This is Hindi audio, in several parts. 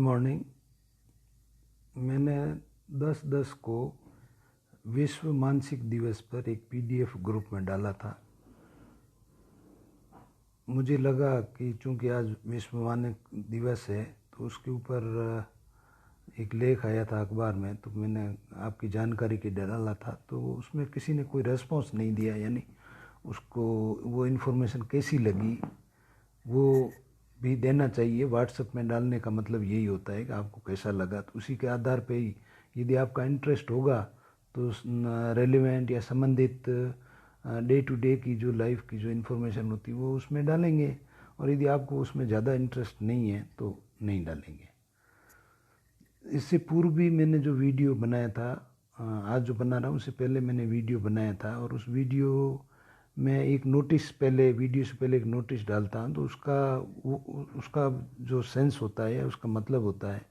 मॉर्निंग। मैंने 10/10 को विश्व मानसिक दिवस पर एक पीडीएफ ग्रुप में डाला था। मुझे लगा कि चूंकि आज विश्व मानसिक दिवस है तो उसके ऊपर एक लेख आया था अखबार में, तो मैंने आपकी जानकारी के लिए डाला था। तो उसमें किसी ने कोई रेस्पॉन्स नहीं दिया, यानी उसको वो इन्फॉर्मेशन कैसी लगी वो भी देना चाहिए। व्हाट्सएप में डालने का मतलब यही होता है कि आपको कैसा लगा, तो उसी के आधार पे ही यदि आपका इंटरेस्ट होगा तो रेलिवेंट या संबंधित डे टू डे की जो लाइफ की जो इन्फॉर्मेशन होती है वो उसमें डालेंगे, और यदि आपको उसमें ज़्यादा इंटरेस्ट नहीं है तो नहीं डालेंगे। इससे पूर्व भी मैंने जो वीडियो बनाया था, आज जो बना रहा हूँ उससे पहले मैंने वीडियो बनाया था, और उस वीडियो में एक नोटिस पहले, वीडियो से पहले एक नोटिस डालता हूँ। तो उसका जो सेंस होता है, उसका मतलब होता है,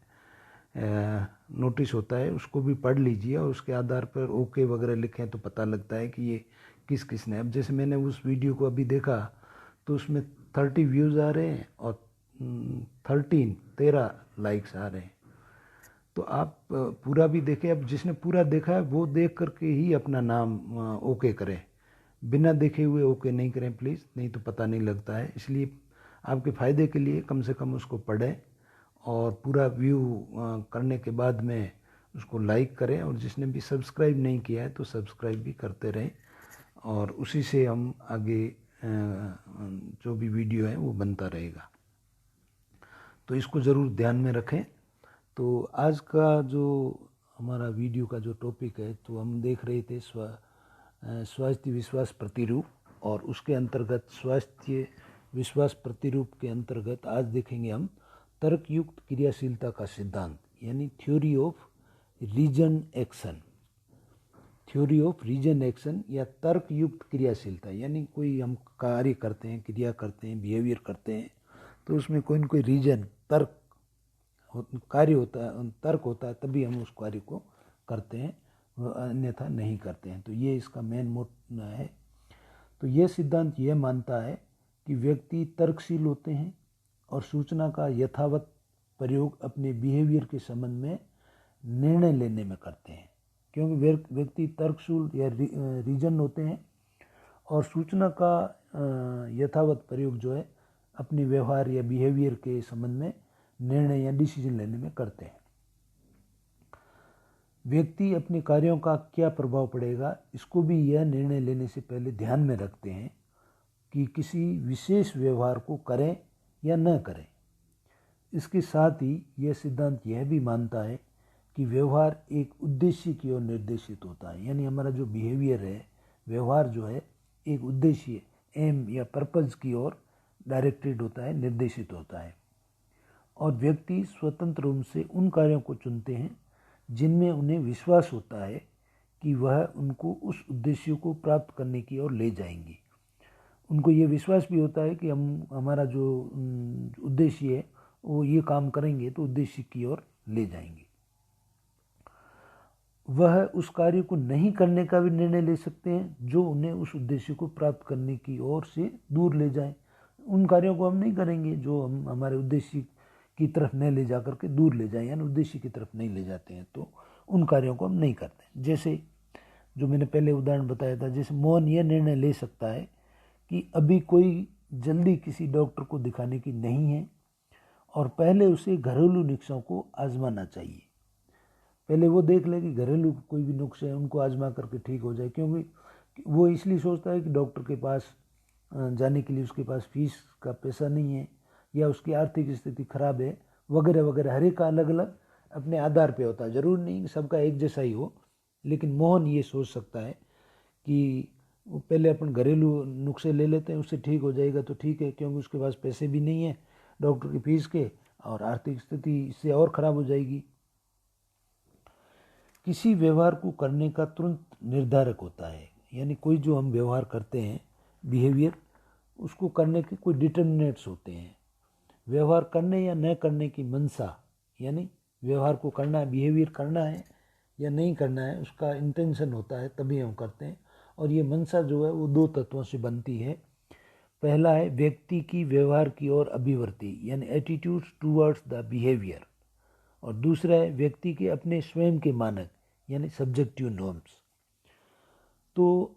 नोटिस होता है, उसको भी पढ़ लीजिए और उसके आधार पर ओके वगैरह लिखें तो पता लगता है कि ये किस ने। अब जैसे मैंने उस वीडियो को अभी देखा तो उसमें 30 व्यूज़ आ रहे हैं और 13 लाइक्स आ रहे हैं। तो आप पूरा भी देखें। अब जिसने पूरा देखा है वो देख करके ही अपना नाम ओके करें, बिना देखे हुए ओके नहीं करें प्लीज़, नहीं तो पता नहीं लगता है। इसलिए आपके फ़ायदे के लिए कम से कम उसको पढ़ें और पूरा व्यू करने के बाद में उसको लाइक करें, और जिसने भी सब्सक्राइब नहीं किया है तो सब्सक्राइब भी करते रहें, और उसी से हम आगे जो भी वीडियो है वो बनता रहेगा। तो इसको ज़रूर ध्यान में रखें। तो आज का जो हमारा वीडियो का जो टॉपिक है, तो हम देख रहे थे स्वास्थ्य विश्वास प्रतिरूप, और उसके अंतर्गत स्वास्थ्य विश्वास प्रतिरूप के अंतर्गत आज देखेंगे हम तर्कयुक्त क्रियाशीलता का सिद्धांत, यानी theory of reason action. Theory of reason action या तर्कयुक्त क्रियाशीलता, यानी कोई हम कार्य करते हैं, क्रिया करते हैं, बिहेवियर करते हैं, तो उसमें कोई न कोई रीजन, तर्क कार्य होता है, तर्क होता है, तभी हम उस कार्य को करते हैं, अन्यथा नहीं करते हैं। तो ये इसका मेन मोट है। तो ये सिद्धांत ये मानता है कि व्यक्ति तर्कशील होते हैं और सूचना का यथावत प्रयोग अपने बिहेवियर के संबंध में निर्णय लेने में करते हैं। क्योंकि व्यक्ति तर्कशील या रीजन होते हैं और सूचना का यथावत प्रयोग जो है अपने व्यवहार या बिहेवियर के संबंध में निर्णय या डिसीजन लेने में करते हैं। व्यक्ति अपने कार्यों का क्या प्रभाव पड़ेगा, इसको भी यह निर्णय लेने से पहले ध्यान में रखते हैं कि किसी विशेष व्यवहार को करें या न करें। इसके साथ ही यह सिद्धांत यह भी मानता है कि व्यवहार एक उद्देश्य की ओर निर्देशित होता है, यानी हमारा जो बिहेवियर है, व्यवहार जो है, एक उद्देश्य, एम या पर्पज़ की ओर डायरेक्टेड होता है, निर्देशित होता है। और व्यक्ति स्वतंत्र रूप से उन कार्यों को चुनते हैं जिनमें उन्हें विश्वास होता है कि वह उनको उस उद्देश्य को प्राप्त करने की ओर ले जाएंगे। उनको ये विश्वास भी होता है कि हम हमारा जो उद्देश्य है वो ये काम करेंगे तो उद्देश्य की ओर ले जाएंगे। वह उस कार्य को नहीं करने का भी निर्णय ले सकते हैं जो उन्हें उस उद्देश्य को प्राप्त करने की ओर से दूर ले जाएं। उन कार्यों को हम नहीं करेंगे जो हम हमारे उद्देश्य की तरफ न ले जा करके दूर ले जाएं, यानी उद्देश्य की तरफ नहीं ले जाते हैं, तो उन कार्यों को हम नहीं करते। जैसे जो मैंने पहले उदाहरण बताया था, जैसे मोहन यह निर्णय ले सकता है कि अभी कोई जल्दी किसी डॉक्टर को दिखाने की नहीं है और पहले उसे घरेलू नुस्खों को आजमाना चाहिए। पहले वो देख ले कि घरेलू कोई भी नुस्खे हैं उनको आजमा करके ठीक हो जाए, क्योंकि वो इसलिए सोचता है कि डॉक्टर के पास जाने के लिए उसके पास फीस का पैसा नहीं है या उसकी आर्थिक स्थिति खराब है वगैरह वगैरह। हर एक का अलग अलग अपने आधार पे होता है, ज़रूर नहीं कि सबका एक जैसा ही हो, लेकिन मोहन ये सोच सकता है कि वो पहले अपन घरेलू नुस्खे ले लेते हैं, उससे ठीक हो जाएगा तो ठीक है, क्योंकि उसके पास पैसे भी नहीं है डॉक्टर की फीस के, और आर्थिक स्थिति इससे और ख़राब हो जाएगी। किसी व्यवहार को करने का तुरंत निर्धारक होता है, यानी कोई जो हम व्यवहार करते हैं, बिहेवियर, उसको करने के कोई डिटर्मिनेट्स होते हैं। व्यवहार करने या न करने की मंशा, यानी व्यवहार को करना है, बिहेवियर करना है या नहीं करना है, उसका इंटेंशन होता है, तभी हम करते हैं। और ये मंशा जो है वो 2 तत्वों से बनती है। पहला है व्यक्ति की व्यवहार की ओर अभिवृत्ति, यानी एटीट्यूड टूवर्ड्स द बिहेवियर, और दूसरा है व्यक्ति के अपने स्वयं के मानक यानी सब्जेक्टिव नॉर्म्स। तो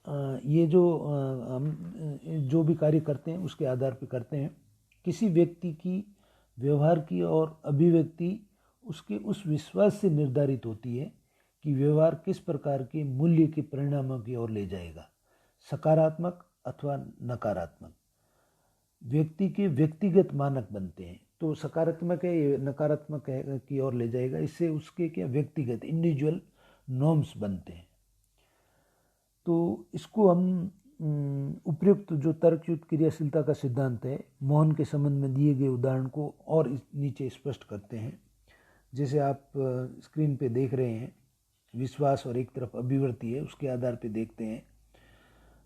ये जो हम जो भी कार्य करते हैं उसके आधार पर करते हैं। किसी व्यक्ति की व्यवहार की और अभिव्यक्ति उसके उस विश्वास से निर्धारित होती है कि व्यवहार किस प्रकार के मूल्य के परिणामों की ओर ले जाएगा, सकारात्मक अथवा नकारात्मक। व्यक्ति के व्यक्तिगत मानक बनते हैं, तो सकारात्मक है ये नकारात्मक है की ओर ले जाएगा, इससे उसके क्या व्यक्तिगत इंडिविजुअल नॉर्म्स बनते हैं। तो इसको हम उपयुक्त जो तर्कयुक्त क्रियाशीलता का सिद्धांत है मोहन के संबंध में दिए गए उदाहरण को और नीचे स्पष्ट करते हैं। जैसे आप स्क्रीन पे देख रहे हैं, विश्वास और एक तरफ अभिवृत्ति है, उसके आधार पे देखते हैं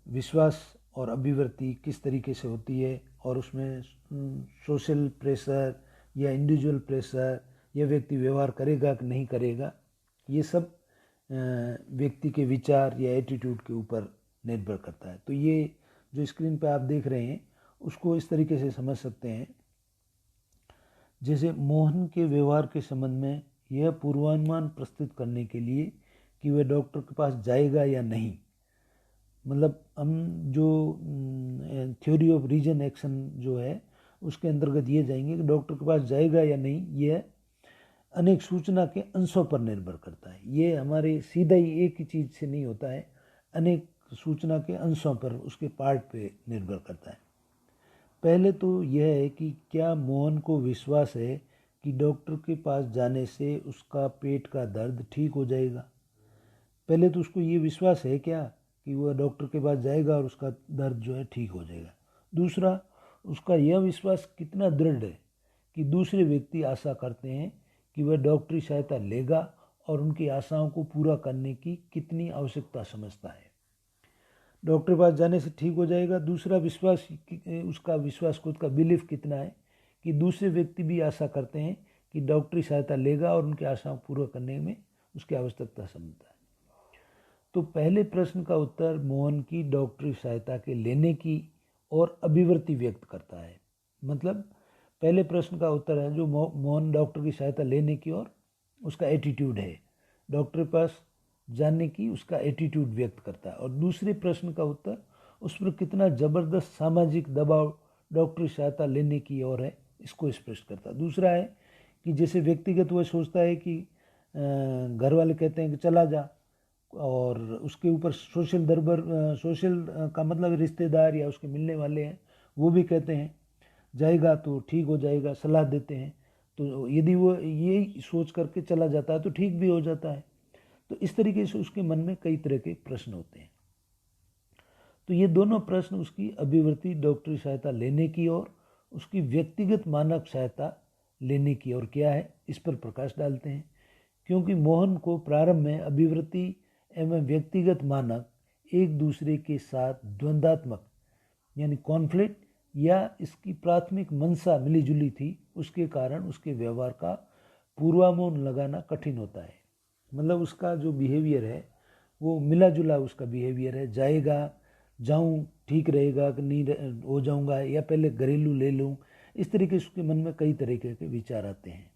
विश्वास और अभिवृत्ति किस तरीके से होती है और उसमें सोशल प्रेशर या इंडिविजुअल प्रेशर या व्यक्ति व्यवहार करेगा कि नहीं करेगा, ये सब व्यक्ति के विचार या एटीट्यूड के ऊपर निर्भर करता है। तो ये जो स्क्रीन पे आप देख रहे हैं उसको इस तरीके से समझ सकते हैं, जैसे मोहन के व्यवहार के संबंध में यह पूर्वानुमान प्रस्तुत करने के लिए कि वह डॉक्टर के पास जाएगा या नहीं, मतलब हम जो थ्योरी ऑफ रीजन एक्शन जो है उसके अंतर्गत ये जाएंगे कि डॉक्टर के पास जाएगा या नहीं, यह अनेक सूचना के अंशों पर निर्भर करता है। ये हमारे सीधा ही एक ही चीज़ से नहीं होता है, अनेक सूचना के अंशों पर, उसके पार्ट पे निर्भर करता है। पहले तो यह है कि क्या मोहन को विश्वास है कि डॉक्टर के पास जाने से उसका पेट का दर्द ठीक हो जाएगा। पहले तो उसको ये विश्वास है क्या कि वह डॉक्टर के पास जाएगा और उसका दर्द जो है ठीक हो जाएगा। दूसरा, उसका यह विश्वास कितना दृढ़ है कि दूसरे व्यक्ति आशा करते हैं कि वह डॉक्टरी सहायता लेगा और उनकी आशाओं को पूरा करने की कितनी आवश्यकता समझता है। डॉक्टर के पास जाने से ठीक हो जाएगा। दूसरा विश्वास, उसका विश्वास खुद का बिलीफ कितना है कि दूसरे व्यक्ति भी आशा करते हैं कि डॉक्टरी सहायता लेगा और उनकी आशाओं पूरा करने में उसकी आवश्यकता समझता है। तो पहले प्रश्न का उत्तर मोहन की डॉक्टरी सहायता के लेने की और अभिवृत्ति व्यक्त करता है। मतलब पहले प्रश्न का उत्तर है जो मोहन डॉक्टर की सहायता लेने की और उसका एटीट्यूड है, डॉक्टर के पास जानने की उसका एटीट्यूड व्यक्त करता है। और दूसरे प्रश्न का उत्तर उस पर कितना ज़बरदस्त सामाजिक दबाव डॉक्टरी सहायता लेने की ओर है, इसको स्पष्ट करता है। दूसरा है कि जैसे व्यक्तिगत वह सोचता है कि घर वाले कहते हैं कि चला जा, और उसके ऊपर सोशल का मतलब रिश्तेदार या उसके मिलने वाले हैं वो भी कहते हैं जाएगा तो ठीक हो जाएगा, सलाह देते हैं। तो यदि वो ये सोच करके चला जाता है तो ठीक भी हो जाता है। तो इस तरीके से उसके मन में कई तरह के प्रश्न होते हैं। तो ये दोनों प्रश्न उसकी अभिवृत्ति डॉक्टरी सहायता लेने की और उसकी व्यक्तिगत मानक सहायता लेने की और क्या है, इस पर प्रकाश डालते हैं। क्योंकि मोहन को प्रारंभ में अभिवृत्ति एवं व्यक्तिगत मानक एक दूसरे के साथ द्वंद्वात्मक यानी कॉन्फ्लिक्ट या इसकी प्राथमिक मंशा मिलीजुली थी, उसके कारण उसके व्यवहार का पूर्वानुमान लगाना कठिन होता है। मतलब उसका जो बिहेवियर है वो मिला जुला उसका बिहेवियर है, जाएगा, जाऊं, ठीक रहेगा कि नहीं हो जाऊंगा, या पहले घरेलू ले लूं, इस तरीके से उसके मन में कई तरीके के विचार आते हैं।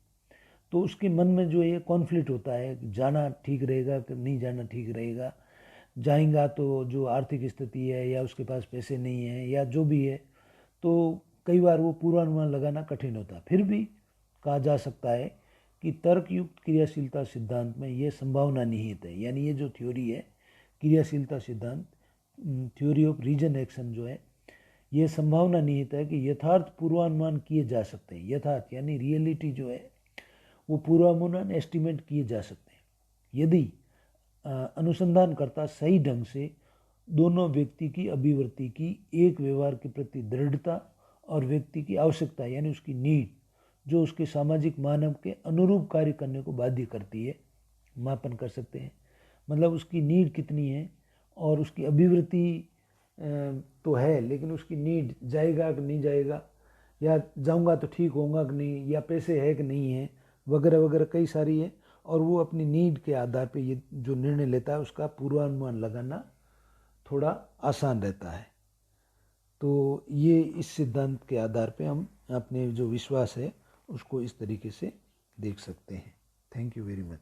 तो उसके मन में जो ये कॉन्फ्लिक्ट होता है, जाना ठीक रहेगा कि नहीं जाना ठीक रहेगा, जाएगा तो जो आर्थिक स्थिति है या उसके पास पैसे नहीं है या जो भी है, तो कई बार वो पूर्वानुमान लगाना कठिन होता है। फिर भी कहा जा सकता है कि तर्कयुक्त क्रियाशीलता सिद्धांत में ये संभावना निहित है, यानी ये जो थ्योरी है क्रियाशीलता सिद्धांत, थ्योरी ऑफ रीजन एक्शन जो है, ये संभावना निहित है कि यथार्थ पूर्वानुमान किए जा सकते हैं। यथार्थ यानी रियलिटी जो है वो पूर्वानुमान एस्टिमेट किए जा सकते हैं यदि अनुसंधानकर्ता सही ढंग से दोनों व्यक्ति की अभिवृत्ति की एक व्यवहार के प्रति दृढ़ता और व्यक्ति की आवश्यकता यानी उसकी नीड जो उसके सामाजिक मानव के अनुरूप कार्य करने को बाध्य करती है, मापन कर सकते हैं। मतलब उसकी नीड कितनी है और उसकी अभिवृत्ति तो है, लेकिन उसकी नीड जाएगा कि नहीं जाएगा, या जाऊंगा तो ठीक होगा कि नहीं, या पैसे है कि नहीं है, वगैरह वगैरह कई सारी है। और वो अपनी नीड के आधार पे ये जो निर्णय लेता है उसका पूर्वानुमान लगाना थोड़ा आसान रहता है। तो ये इस सिद्धांत के आधार पे हम अपने जो विश्वास है उसको इस तरीके से देख सकते हैं। Thank you very much.